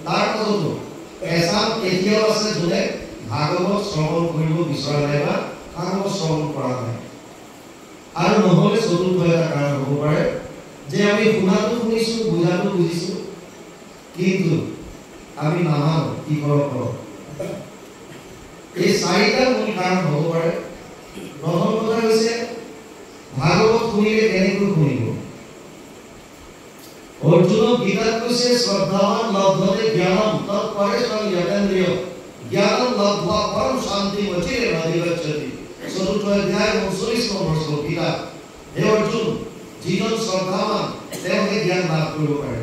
তাৰ পাছতো এছাম এতিয়াও আছে যোনে ভাগৱত শ্ৰৱণ কৰিব বিচৰা নাই বা ভাগৱত শ্ৰৱণ কৰা নাই। আৰু নহ'লে চতুৰ্থ এটা কাৰণ হ'ব পাৰে যে আমি শুনাটো শুনিছো, বুজাটো বুজিছো, কিন্তু আমি নামানো, কি কৰক। এই চাৰিটা মূল কাৰণ হ'ব পাৰে। প্ৰথম কথা হৈছে ভাগৱত শুনিলে কেনেকৈ শুনিব। অৰ্জুনক গীতাত কৈছে শ্ৰদ্ধাৱান লব্ধতে জ্ঞানম তৎপৰেশং যতেন্দ্ৰিয় জ্ঞানম লব্ধ্বা পৰম শান্তি অচিৰে অধিগচ্ছতি। চতুৰ্থ অধ্যায় 39 নম্বৰ শ্লোক গীতা। হে অৰ্জুন, যিজন শ্ৰদ্ধাৱান তেওঁহে জ্ঞান লাভ কৰিব পাৰে।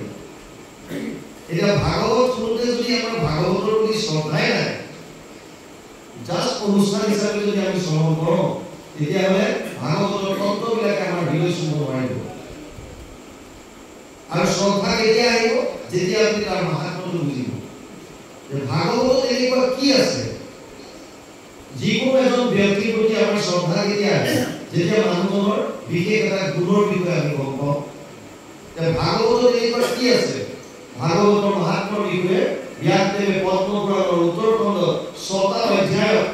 এতিয়া ভাগৱত শুনোতে যদি আমাৰ ভাগৱতৰ প্ৰতি শ্ৰদ্ধাই নাই, জাষ্ট অনুষ্ঠান হিচাপে যদি আমি শ্ৰৱণ কৰোঁ, তেতিয়াহ'লে ভাগৱতৰ তত্ত্ববিলাকে আমাৰ হৃদয় চুব নোৱাৰিব। আৰু শ্ৰদ্ধা কেতিয়া আহিব? যেতিয়া আপুনি তাৰ মাহাত্ম্যটো বুজিব যে ভাগৱতত এনেকুৱা কি আছে। যিকোনো এজন ব্যক্তিৰ প্ৰতি আমাৰ শ্ৰদ্ধা কেতিয়া আহে? যেতিয়া মানুহজনৰ বিশেষ এটা গুণৰ বিষয়ে আমি গম পাওঁ। ভাগৱতত এনেকুৱা কি আছে? ভাগৱতৰ মাহাত্ম্যৰ বিষয়ে ব্যাসদেৱে পদ্মপুৰাণৰ উত্তৰখণ্ড ৬টা অধ্যায়ত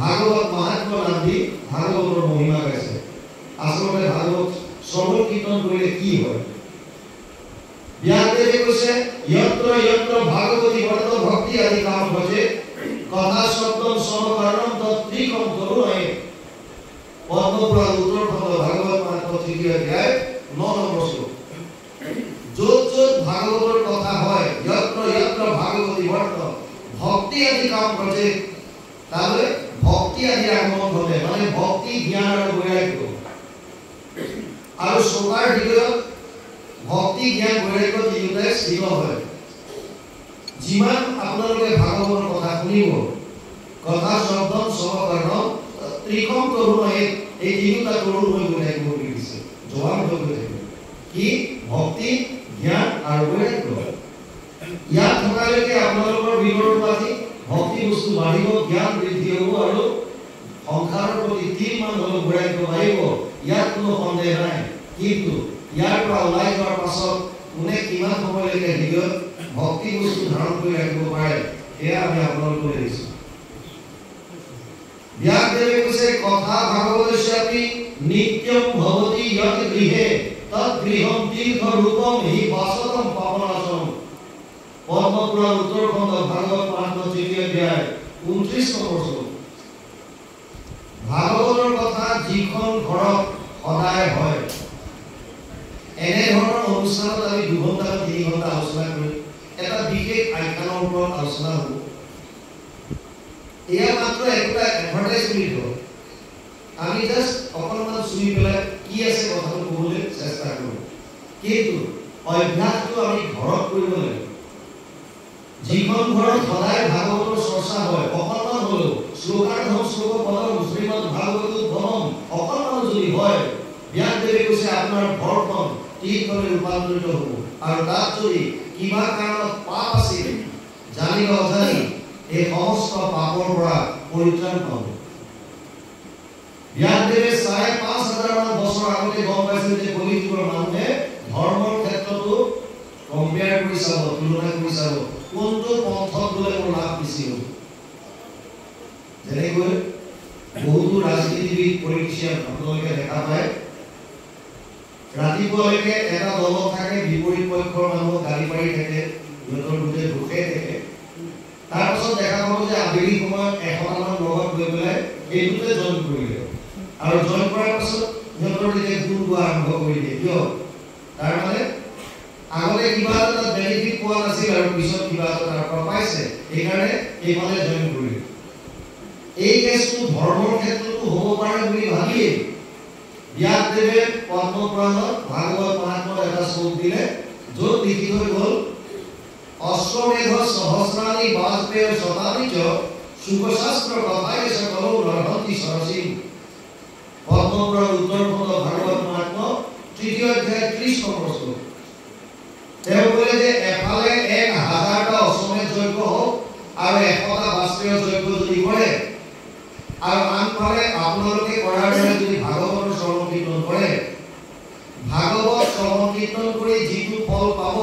ভাগৱত মাহাত্ম্য নাম দি ভাগৱতৰ মহিমা গাইছে। আচলতে ভাগৱত শ্ৰৱণ কীৰ্তন কৰিলে কি হয়? ব্যাসদেৱে কৈছে যত্ৰ যত্ৰ ভাগৱতী বৰ্ত ভক্তি আদি কাম ভজে কথা শব্দম সমকৰণম তত্ত্বিকম তৰুণয়ে। পদ্মপুৰাণ উত্তৰখণ্ড ভাগৱত মাহাত্ম্য ৩য় অধ্যায় ৯ নম্বৰ শ্লোক। য'ত য'ত ভাগৱতৰ কথা হয়, যত্ৰ যত্ৰ ভাগৱতী বৰ্ত ভক্তি আদি কাম ভজে, তাহলে ভক্তি আদি আগমন ঘটে, মানে ভক্তি, জ্ঞান আৰু বৈৰাগ্য। আৰু শ্ৰোতাৰ হৃদয়ত ভক্তি, জ্ঞান, বৈৰাগ্য তিনিটাই স্থিৰ হয়। যিমান আপোনালোকে ভাগৱতৰ কথা শুনিব, কথা শব্দম সমকৰণম ত্ৰিকম তৰুণয়ে, এই তিনিটা তৰুণ হৈ গৈ থাকিব বুলি দিছে, জোৱান হৈ গৈ থাকিব। কি? ভক্তি, জ্ঞান আৰু বৈৰাগ্য। ইয়াত থকালৈকে আপোনালোকৰ ভিতৰত আজি ভক্তি বস্তু বাঢ়িব, জ্ঞান বৃদ্ধি হ'ব আৰু সংসাৰৰ প্ৰতি তিলমান হ'লেও বৈৰাগ্য বাঢ়িব, ইয়াত কোনো সন্দেহ নাই। কিন্তু ইয়াৰ পৰা ওলাই যোৱাৰ পাছত কোনে কিমান সময়লৈকে হৃদয়ত ভক্তি বস্তু ধাৰণ কৰি ৰাখিব পাৰে, সেয়া আমি আপোনালোকক দেখিছোঁ। ব্যাসদেৱে কৈছে কথা ভাগৱতস্যাপি নিত্যম ভৱতি যৎ গৃহে তৎ গৃহম তীৰ্থ ৰূপম হি বাসতম পাৱনাসনম। পদ্মপুৰাণ উত্তৰখণ্ড ভাগৱত মাহাত্ম্য ৩য় অধ্যায় ২৯ নম্বৰ শ্লোক। ভাগৱতৰ কথা যিখন ঘৰত সদায় হয়, এনেধৰণৰ অনুষ্ঠানত আমি ২ ঘণ্টা ৩ ঘণ্টা আলোচনা কৰি এটা বিশেষ আখ্যানৰ ওপৰত আলোচনা হ'ব। এয়া মাত্ৰ একটা এডভাৰটাইজমেণ্ট হ'ল। আমি জাষ্ট অকণমান চুই পেলাই কি আছে কথাটো ক'বলৈ চেষ্টা কৰোঁ, কিন্তু অভ্যাসটো আমি ঘৰত কৰিব লাগিব। যিখন ঘৰত সদায় ভাগৱতৰ চৰ্চা হয়, অকণমান হ'লেও শ্লোকাৰ্ধম শ্লোক পদম শ্ৰীমদ ভাগৱতোদ্ভৱম অকণমান যদি হয়, ব্যাসদেৱে কৈছে আপোনাৰ ঘৰখন তীৰ্থলৈ ৰূপান্তৰিত হ'ব। আৰু তাত যদি কিবা কাৰণত পাপ আছিল, জানি বা অজানি, এই সমস্ত পাপৰ পৰা পৰিত্ৰাণ পাব। ব্যাসদেৱে ৫,৫০০ মান বছৰ আগতে গম পাইছিল যে কলিযুগৰ মানুহে ধৰ্মৰ ক্ষেত্ৰতো কম্পেয়াৰ কৰি চাব, তুলনা কৰি চাব, কোনটো পন্থত গ'লে মোৰ লাভ বেছি হ'ব। যেনেকৈ বহুতো ৰাজনীতিবিদ, পলিটিচিয়ান আপোনালোকে দেখা পায়, ৰাতিপুৱালৈকে এটা দলত থাকে, বিপৰীত পক্ষৰ মানুহক গালি পাৰি থাকে, সিহঁতৰ গোটেই দোষে থাকে। তাৰপাছত দেখা পাব যে আবেলি সময়ত ১০০টামান লগত গৈ পেলাই এইটোতে জইন কৰিলে, আৰু জইন কৰাৰ পাছত সিহঁতৰ তেতিয়া গুণ গোৱা আৰম্ভ কৰি দিয়ে। কিয়? তাৰমানে আগতে কিবা এটা বেনিফিট পোৱা নাছিল আৰু পিছত কিবা এটা তাৰ পৰা পাইছে, সেইকাৰণে এইফালে জইন কৰিলে। এই কেছটো ধৰ্মৰ ক্ষেত্ৰতো হ'ব পাৰে বুলি ভাবিয়ে ব্যাসদেৱে পদ্মপুৰাণত ভাগৱত মাহাত্ম্যত এটা শ্লোক দিলে, য'ত লিখি হৈ গ'ল অশ্বমেধ সহস্ৰাণি বাজপেয় শতানি চ শুকশাস্ত্ৰ কথায় সকলো নৰহন্তি সৰসীম। পদ্মপুৰাণ উত্তৰখণ্ড ভাগৱত মাহাত্ম্য ৩য় অধ্যায় ৩০ নম্বৰ শ্লোক। তেওঁ ক'লে যে এফালে ১,০০০টা অশ্বমেধ যজ্ঞ হওক আৰু ১০০টা বাজপেয় যজ্ঞ যদি কৰে, আৰু আনফালে আপোনালোকে কৰাৰ দৰে যদি ভাগৱতৰ শ্ৰৱণ কীৰ্তন কৰে, ভাগৱত শ্ৰৱণ কীৰ্তন কৰি যিটো ফল পাব,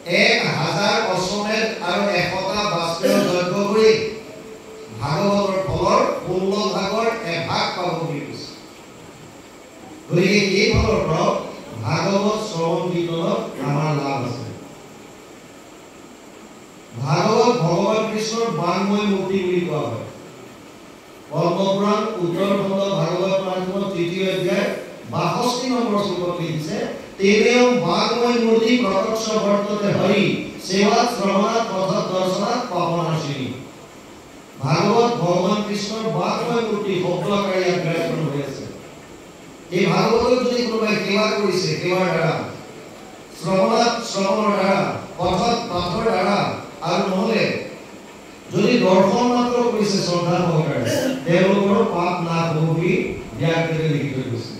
1000 অশ্বমেধ আৰু 100টা বাষ্পেয় যজ্ঞ কৰি ভাগৱতৰ ফলৰ 16 ভাগৰ এভাগ পাব বুলি কৈছে। গতিকে এই ফলৰ পৰা ভাগৱত শ্ৰৱণ কীৰ্তনত আমাৰ লাভ আছে। ভাগৱত ভগৱান কৃষ্ণৰ বাংময় মূৰ্তি বুলি কোৱা হয়। পদ্মপুৰাণ উত্তৰখণ্ড ভাগৱত পুৰাণৰ 3য় অধ্যায় 62 নম্বৰ শ্লোকত লিখিছে, তেনেও বাংময় মূৰ্তি প্ৰত্যক্ষ বৰ্ততে হৰি সেৱাত শ্ৰৱণাত পথত দৰ্শনাত পাৱনাশিনী। ভাগৱত ভগৱান কৃষ্ণৰ বাংময় মূৰ্তি শব্দকাৰী আখ্যান হৈ আছে। এই ভাগৱতক যদি কোনোবাই সেৱা কৰিছে, সেৱাৰ দ্বাৰা, শ্ৰৱণাত শ্ৰৱণৰ দ্বাৰা, পথত পথৰ দ্বাৰা, আৰু নহলে যদি দৰ্শন মাত্ৰ কৰিছে শ্ৰদ্ধা সহকাৰে, তেওঁলোকৰ পাপ নাশ হ'ব বুলি ব্যাসদেৱে লিখি থৈ গৈছে।